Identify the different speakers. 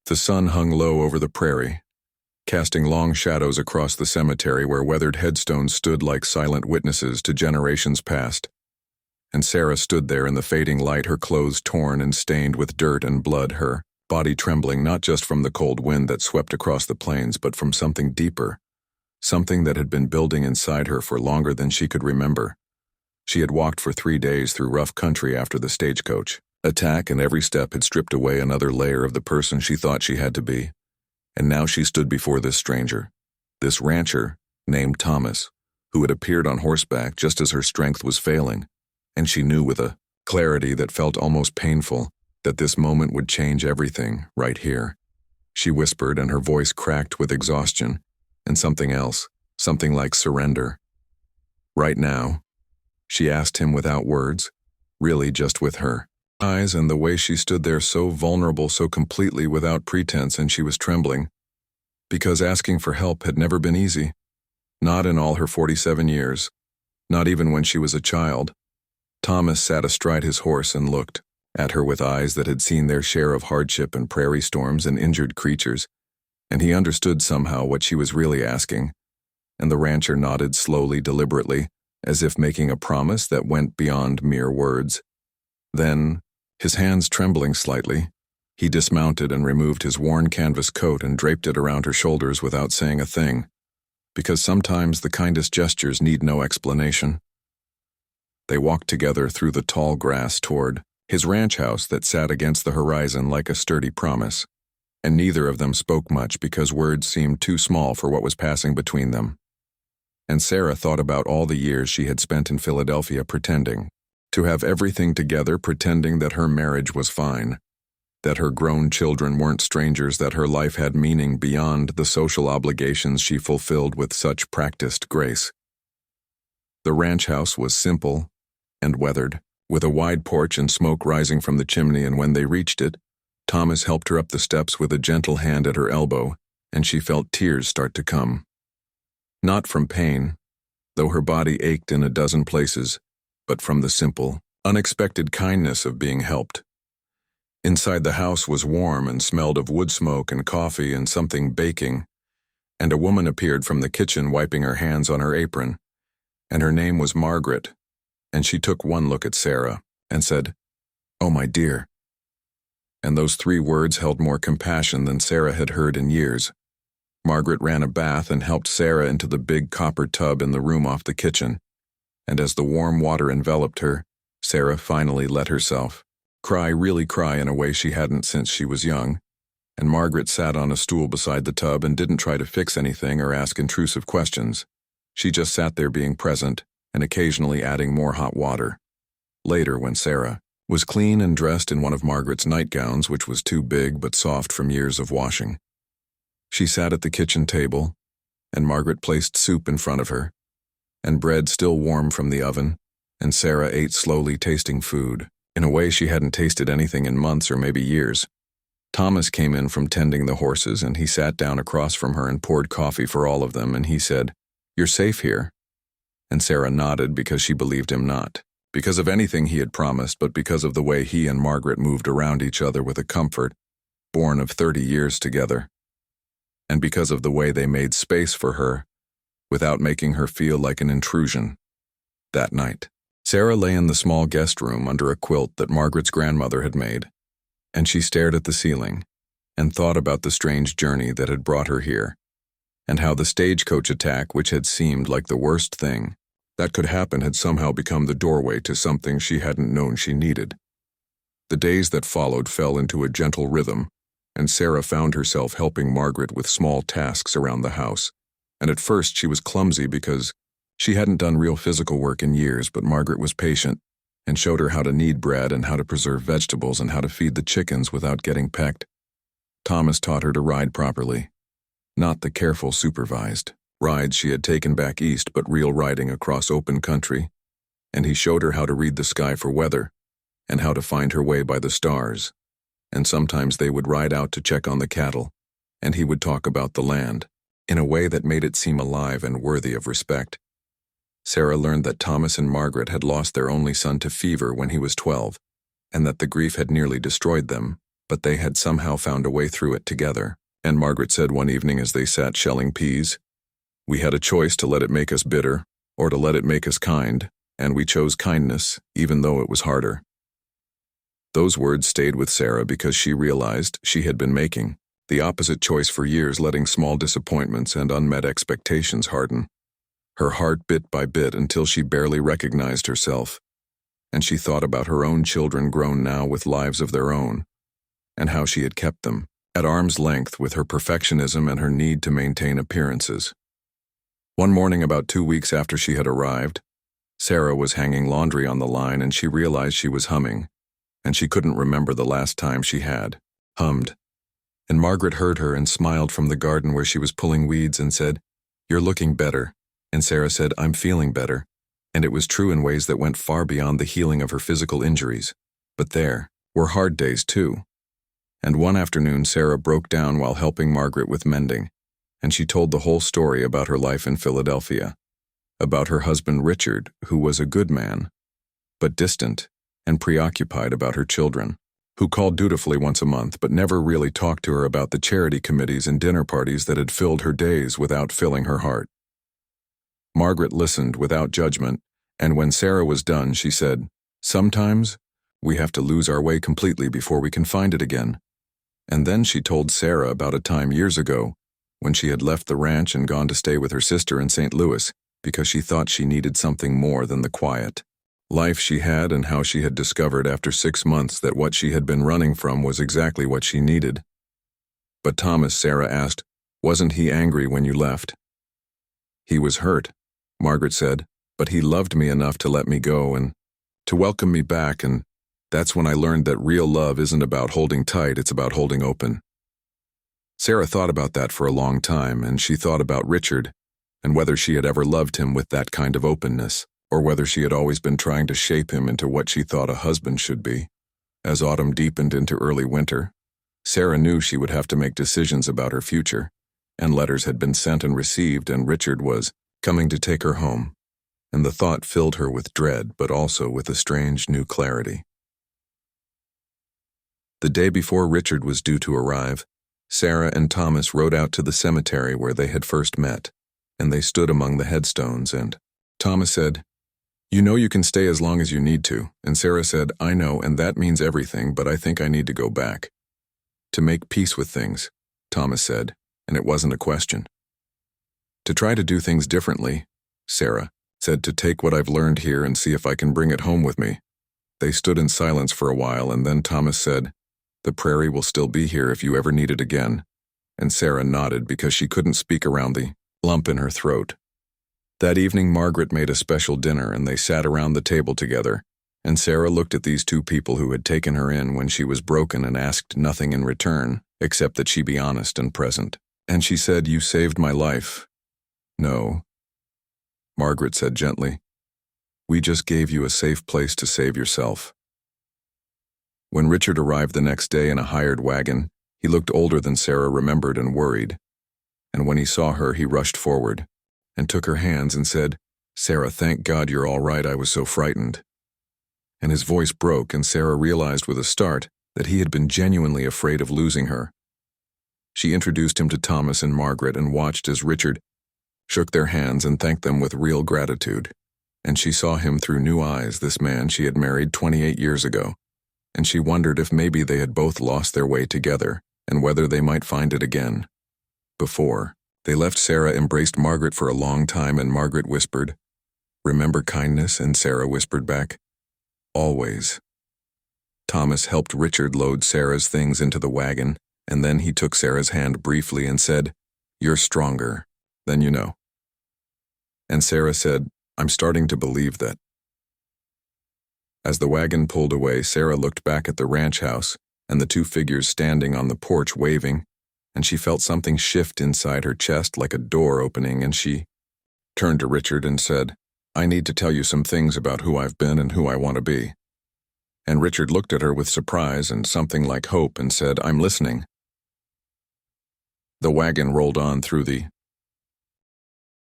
Speaker 1: The sun hung low over the prairie, casting long shadows across the cemetery where weathered headstones stood like silent witnesses to generations past. And Sarah stood there in the fading light, her clothes torn and stained with dirt and blood, her body trembling not just from the cold wind that swept across the plains, but from something deeper, something that had been building inside her for longer than she could remember. She had walked for 3 days through rough country after the stagecoach attack, and every step had stripped away another layer of the person she thought she had to be. And now she stood before this stranger, this rancher named Thomas, who had appeared on horseback just as her strength was failing, and she knew with a clarity that felt almost painful that this moment would change everything right here. She whispered, and her voice cracked with exhaustion, and something else, something like surrender. Right now, she asked him without words, really just with her eyes and the way she stood there so vulnerable, so completely without pretense, and she was trembling, because asking for help had never been easy. Not in all her 47 years, not even when she was a child. Thomas sat astride his horse and looked at her with eyes that had seen their share of hardship and prairie storms and injured creatures, and he understood somehow what she was really asking, and the rancher nodded slowly, deliberately, as if making a promise that went beyond mere words. Then, his hands trembling slightly, he dismounted and removed his worn canvas coat and draped it around her shoulders without saying a thing, because sometimes the kindest gestures need no explanation. They walked together through the tall grass toward his ranch house that sat against the horizon like a sturdy promise, and neither of them spoke much because words seemed too small for what was passing between them. And Sarah thought about all the years she had spent in Philadelphia pretending to have everything together, pretending that her marriage was fine, that her grown children weren't strangers, that her life had meaning beyond the social obligations she fulfilled with such practiced grace. The ranch house was simple and weathered, with a wide porch and smoke rising from the chimney, and when they reached it, Thomas helped her up the steps with a gentle hand at her elbow, and she felt tears start to come. Not from pain, though her body ached in a dozen places, but from the simple, unexpected kindness of being helped. Inside the house was warm and smelled of wood smoke and coffee and something baking, and a woman appeared from the kitchen wiping her hands on her apron, and her name was Margaret, and she took one look at Sarah and said, "Oh, my dear." And those 3 words held more compassion than Sarah had heard in years. Margaret ran a bath and helped Sarah into the big copper tub in the room off the kitchen, and as the warm water enveloped her, Sarah finally let herself really cry in a way she hadn't since she was young, and Margaret sat on a stool beside the tub and didn't try to fix anything or ask intrusive questions. She just sat there being present and occasionally adding more hot water. Later, when Sarah was clean and dressed in one of Margaret's nightgowns, which was too big but soft from years of washing, she sat at the kitchen table, and Margaret placed soup in front of her, and bread still warm from the oven, and Sarah ate slowly, tasting food in a way she hadn't tasted anything in months or maybe years. Thomas came in from tending the horses, and he sat down across from her and poured coffee for all of them, and he said, "You're safe here." And Sarah nodded because she believed him not because of anything he had promised, but because of the way he and Margaret moved around each other with a comfort born of 30 years together, and because of the way they made space for her without making her feel like an intrusion. That night, Sarah lay in the small guest room under a quilt that Margaret's grandmother had made, and she stared at the ceiling and thought about the strange journey that had brought her here, and how the stagecoach attack, which had seemed like the worst thing that could happen, had somehow become the doorway to something she hadn't known she needed. The days that followed fell into a gentle rhythm, and Sarah found herself helping Margaret with small tasks around the house, and at first she was clumsy because she hadn't done real physical work in years, but Margaret was patient and showed her how to knead bread and how to preserve vegetables and how to feed the chickens without getting pecked. Thomas taught her to ride properly, not the careful supervised rides she had taken back east, but real riding across open country, and he showed her how to read the sky for weather and how to find her way by the stars, and sometimes they would ride out to check on the cattle, and he would talk about the land in a way that made it seem alive and worthy of respect. Sarah learned that Thomas and Margaret had lost their only son to fever when he was 12, and that the grief had nearly destroyed them, but they had somehow found a way through it together. And Margaret said one evening as they sat shelling peas, "We had a choice to let it make us bitter, or to let it make us kind, and we chose kindness, even though it was harder." Those words stayed with Sarah because she realized she had been making the opposite choice for years, letting small disappointments and unmet expectations harden her heart bit by bit until she barely recognized herself. And she thought about her own children grown now with lives of their own, and how she had kept them at arm's length with her perfectionism and her need to maintain appearances. One morning about 2 weeks after she had arrived, Sarah was hanging laundry on the line and she realized she was humming, and she couldn't remember the last time she had hummed. And Margaret heard her and smiled from the garden where she was pulling weeds and said, "You're looking better." And Sarah said, "I'm feeling better." And it was true in ways that went far beyond the healing of her physical injuries. But there were hard days too. And one afternoon Sarah broke down while helping Margaret with mending, and she told the whole story about her life in Philadelphia, about her husband Richard, who was a good man, but distant and preoccupied about her children, who called dutifully once a month but never really talked to her about the charity committees and dinner parties that had filled her days without filling her heart. Margaret listened without judgment, and when Sarah was done, she said, "Sometimes we have to lose our way completely before we can find it again." And then she told Sarah about a time years ago when she had left the ranch and gone to stay with her sister in St. Louis because she thought she needed something more than the quiet life she had, and how she had discovered after 6 months that what she had been running from was exactly what she needed. "But Thomas," Sarah asked, "wasn't he angry when you left?" "He was hurt," Margaret said, "but he loved me enough to let me go and to welcome me back, and that's when I learned that real love isn't about holding tight, it's about holding open." Sarah thought about that for a long time, and she thought about Richard, and whether she had ever loved him with that kind of openness, or whether she had always been trying to shape him into what she thought a husband should be. As autumn deepened into early winter, Sarah knew she would have to make decisions about her future, and letters had been sent and received, and Richard was coming to take her home, and the thought filled her with dread, but also with a strange new clarity. The day before Richard was due to arrive, Sarah and Thomas rode out to the cemetery where they had first met, and they stood among the headstones, and Thomas said, "You know you can stay as long as you need to," and Sarah said, "I know, and that means everything, but I think I need to go back." "To make peace with things," Thomas said, and it wasn't a question. "To try to do things differently," Sarah said, "to take what I've learned here and see if I can bring it home with me." They stood in silence for a while, and then Thomas said, "The prairie will still be here if you ever need it again," and Sarah nodded because she couldn't speak around the lump in her throat. That evening Margaret made a special dinner, and they sat around the table together, and Sarah looked at these two people who had taken her in when she was broken and asked nothing in return, except that she be honest and present. And she said, "You saved my life." "No," Margaret said gently. "We just gave you a safe place to save yourself." When Richard arrived the next day in a hired wagon, he looked older than Sarah remembered and worried. And when he saw her, he rushed forward and took her hands and said, "Sarah, thank God you're all right, I was so frightened." And his voice broke, and Sarah realized with a start that he had been genuinely afraid of losing her. She introduced him to Thomas and Margaret and watched as Richard shook their hands and thanked them with real gratitude. And she saw him through new eyes, this man she had married 28 years ago, and she wondered if maybe they had both lost their way together and whether they might find it again. Before they left, Sarah embraced Margaret for a long time, and Margaret whispered, "Remember kindness?" and Sarah whispered back, "Always." Thomas helped Richard load Sarah's things into the wagon, and then he took Sarah's hand briefly and said, "You're stronger than you know." And Sarah said, "I'm starting to believe that." As the wagon pulled away, Sarah looked back at the ranch house and the two figures standing on the porch waving, and she felt something shift inside her chest like a door opening, and she turned to Richard and said, "I need to tell you some things about who I've been and who I want to be." And Richard looked at her with surprise and something like hope and said, "I'm listening." The wagon rolled on through the